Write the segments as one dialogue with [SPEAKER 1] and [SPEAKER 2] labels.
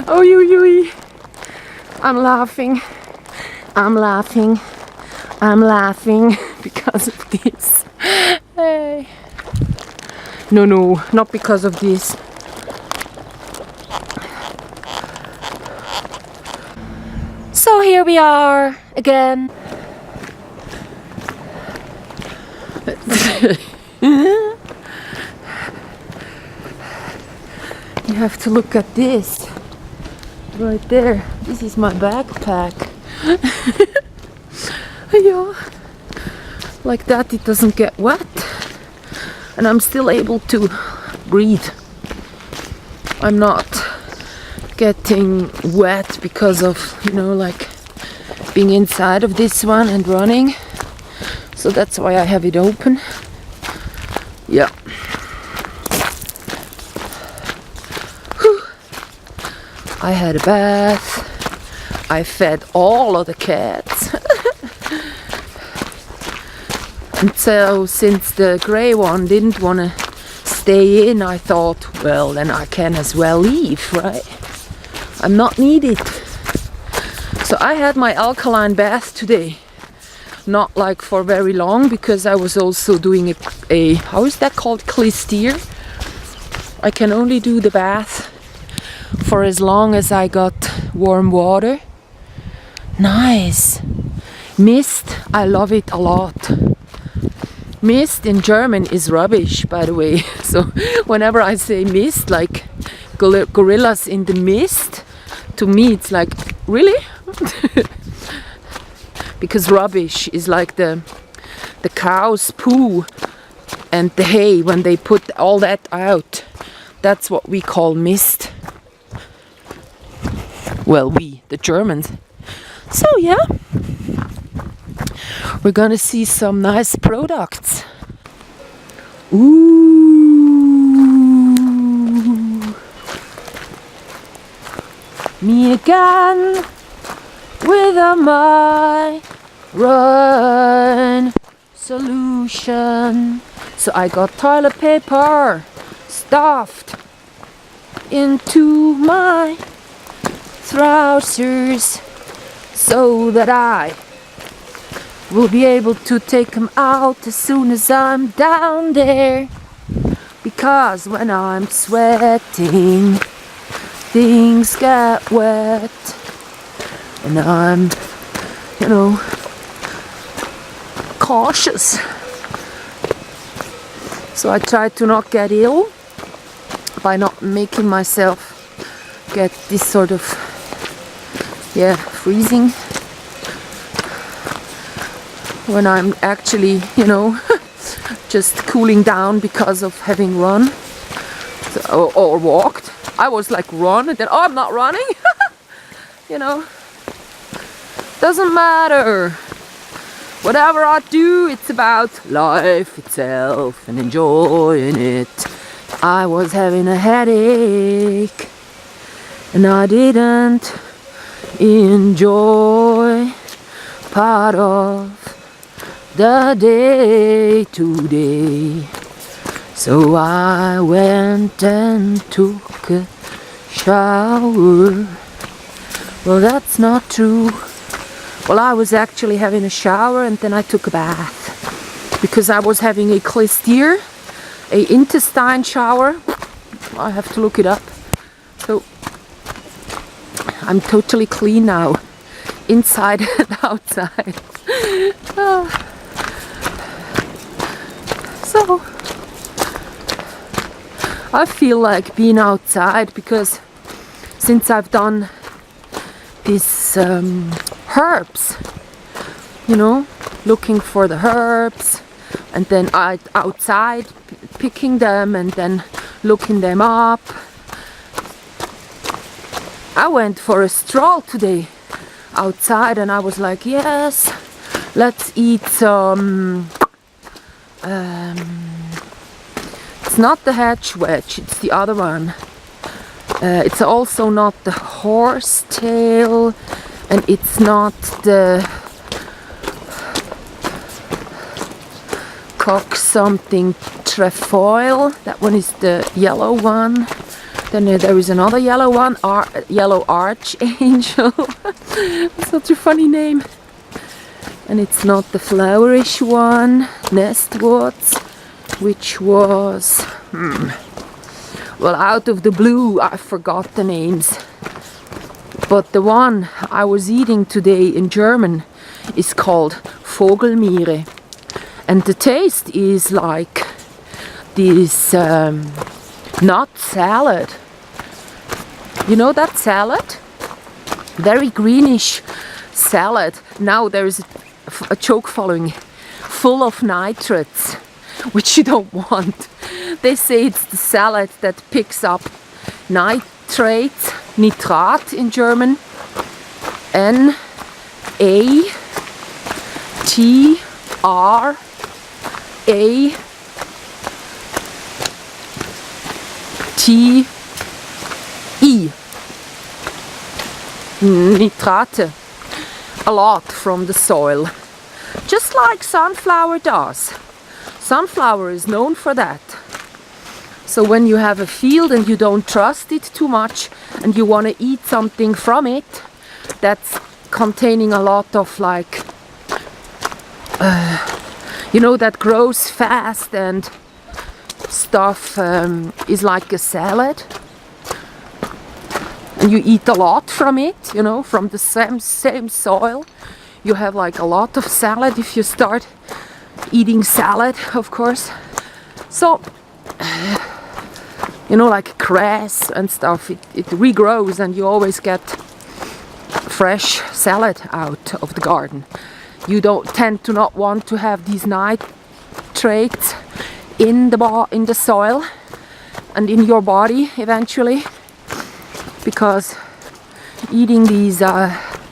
[SPEAKER 1] Oh, you. I'm laughing. I'm laughing. I'm laughing because of this. Hey. No, not because of this. So here we are again. You have to look at this right there. This is my backpack. Yeah. Like that it doesn't get wet and I'm still able to breathe. I'm not getting wet because of, like being inside of this one and running. So that's why I have it open. Yeah. Whew. I had a bath. I fed all of the cats. And so since the grey one didn't want to stay in, I thought, well, then I can as well leave, right? I'm not needed. So I had my alkaline bath today. Not like for very long, because I was also doing a how is that called? Klistier. I can only do the bath for as long as I got warm water. Nice. Mist, I love it a lot. Mist in German is rubbish, by the way. So whenever I say mist, like gorillas in the mist, to me it's like, really? Because rubbish is like the cow's poo and the hay, when they put all that out. That's what we call mist. Well, we, the Germans. So yeah, we're gonna see some nice products. Ooh, me again with a Myrun solution. So I got toilet paper stuffed into my trousers so that I will be able to take them out as soon as I'm down there. Because when I'm sweating, things get wet. And I'm, cautious. So I try to not get ill by not making myself get this sort of, freezing. When I'm actually, just cooling down because of having run or walked. I was like run and then, I'm not running. Doesn't matter. Whatever I do, it's about life itself and enjoying it. I was having a headache and I didn't enjoy part of the day today. So I went and took a shower. Well, that's not true. Well, I was actually having a shower and then I took a bath. Because I was having a Klistier, a intestine shower. I have to look it up. So I'm totally clean now. Inside and outside. So I feel like being outside because since I've done these herbs, looking for the herbs and then outside picking them and then looking them up. I went for a stroll today outside and I was like, yes, let's eat some it's not the hedge wedge, it's the other one. It's also not the horsetail and it's not the cock something trefoil. That one is the yellow one. Then there is another yellow one, yellow archangel. Such a funny name. And it's not the flowerish one, Nestwarts, which was, well, out of the blue, I forgot the names. But the one I was eating today in German is called Vogelmiere. And the taste is like this nut salad. You know that salad? Very greenish salad. Now there is a joke following, full of nitrates, which you don't want. They say it's the salad that picks up nitrates, Nitrat in German, N-A-T-R-A-T-E. Nitrate. A lot from the soil. Just like sunflower does. Sunflower is known for that. So when you have a field and you don't trust it too much and you want to eat something from it that's containing a lot of like, you know, that grows fast and stuff, is like a salad. And you eat a lot from it, you know, from the same soil. You have like a lot of salad if you start eating salad, of course. So, you know, like grass and stuff, it regrows and you always get fresh salad out of the garden. You don't tend to not want to have these nitrates in the soil and in your body eventually, because eating these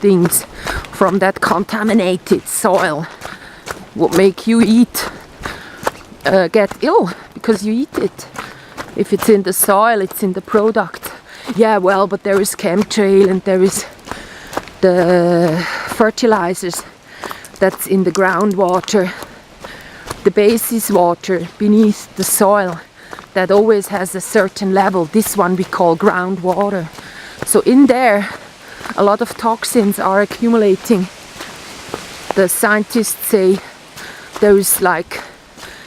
[SPEAKER 1] things from that contaminated soil would make you get ill because you eat it. If it's in the soil, it's in the product. Yeah, well, but there is chemtrail and there is the fertilizers that's in the groundwater, the basis water beneath the soil that always has a certain level. This one we call groundwater. So in there, a lot of toxins are accumulating. The scientists say there is like,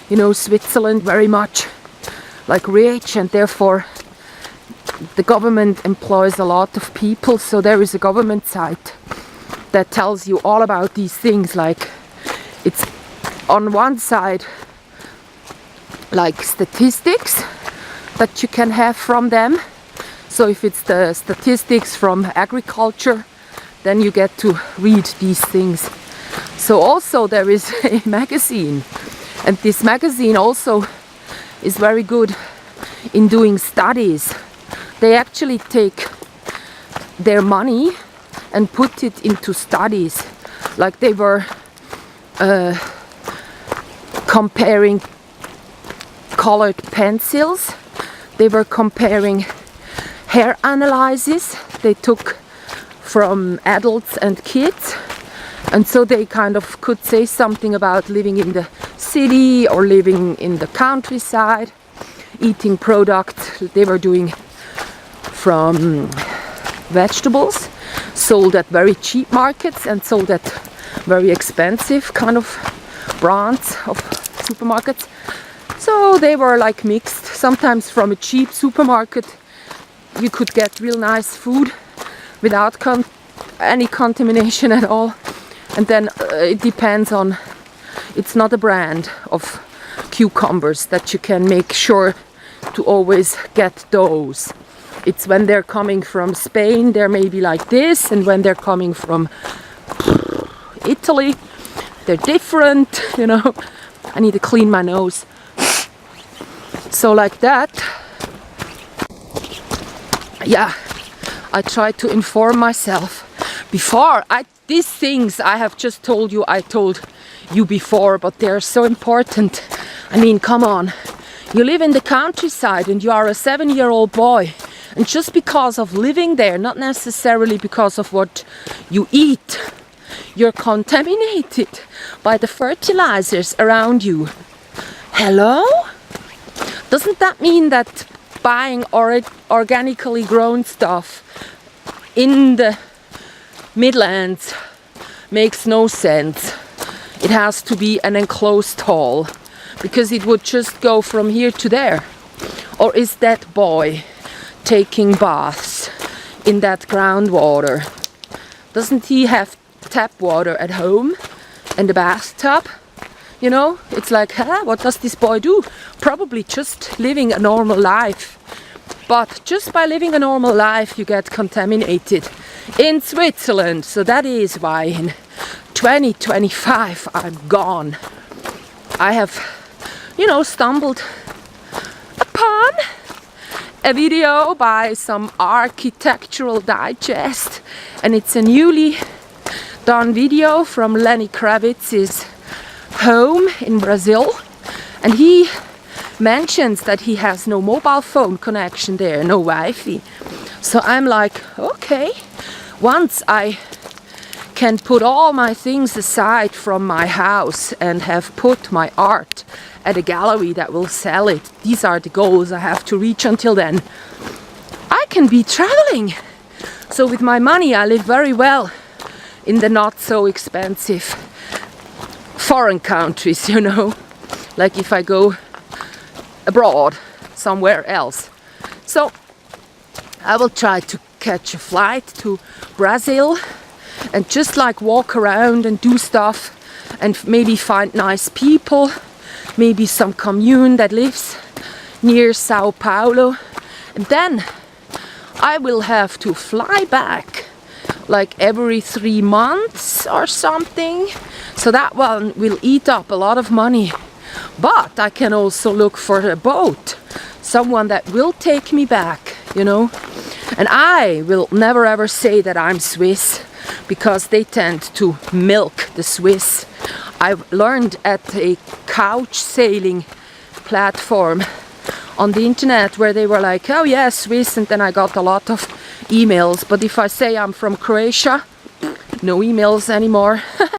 [SPEAKER 1] you know, Switzerland very much like rich, and therefore the government employs a lot of people. So there is a government site that tells you all about these things. Like, it's on one side like statistics that you can have from them. So if it's the statistics from agriculture, then you get to read these things. So also there is a magazine, and this magazine also is very good in doing studies. They actually take their money and put it into studies. Like they were comparing colored pencils. They were comparing hair analysis they took from adults and kids. And so they kind of could say something about living in the city or living in the countryside, eating products they were doing from vegetables, sold at very cheap markets and sold at very expensive kind of brands of supermarkets. So they were like mixed. Sometimes from a cheap supermarket you could get real nice food without any contamination at all. And then it depends on, it's not a brand of cucumbers that you can make sure to always get those. It's when they're coming from Spain, they're maybe like this, and when they're coming from Italy, they're different, you know. I need to clean my nose. So like that, yeah, I try to inform myself before these things I have just told you, I told you before, but they're so important. I mean, come on. You live in the countryside and you are a 7-year-old boy. And just because of living there, not necessarily because of what you eat, you're contaminated by the fertilizers around you. Hello? Doesn't that mean that buying organically grown stuff in the Midlands makes no sense. It has to be an enclosed hall, because it would just go from here to there. Or is that boy taking baths in that groundwater? Doesn't he have tap water at home and a bathtub? You know, it's like, huh, what does this boy do? Probably just living a normal life. But just by living a normal life, you get contaminated in Switzerland. So that is why in 2025 I'm gone. I have, stumbled upon a video by some Architectural Digest, and it's a newly done video from Lenny Kravitz's home in Brazil, and he mentions that he has no mobile phone connection there, no Wi-Fi. So I'm like, okay, once I can put all my things aside from my house and have put my art at a gallery that will sell it, these are the goals I have to reach until then, I can be traveling. So with my money I live very well in the not so expensive foreign countries, like if I go abroad somewhere else. So I will try to catch a flight to Brazil and just like walk around and do stuff and maybe find nice people, maybe some commune that lives near Sao Paulo, and then I will have to fly back like every 3 months or something. So that one will eat up a lot of money. But I can also look for a boat, someone that will take me back, And I will never ever say that I'm Swiss, because they tend to milk the Swiss. I've learned at a couch sailing platform on the internet where they were like, oh yeah, Swiss, and then I got a lot of emails. But if I say I'm from Croatia, no emails anymore.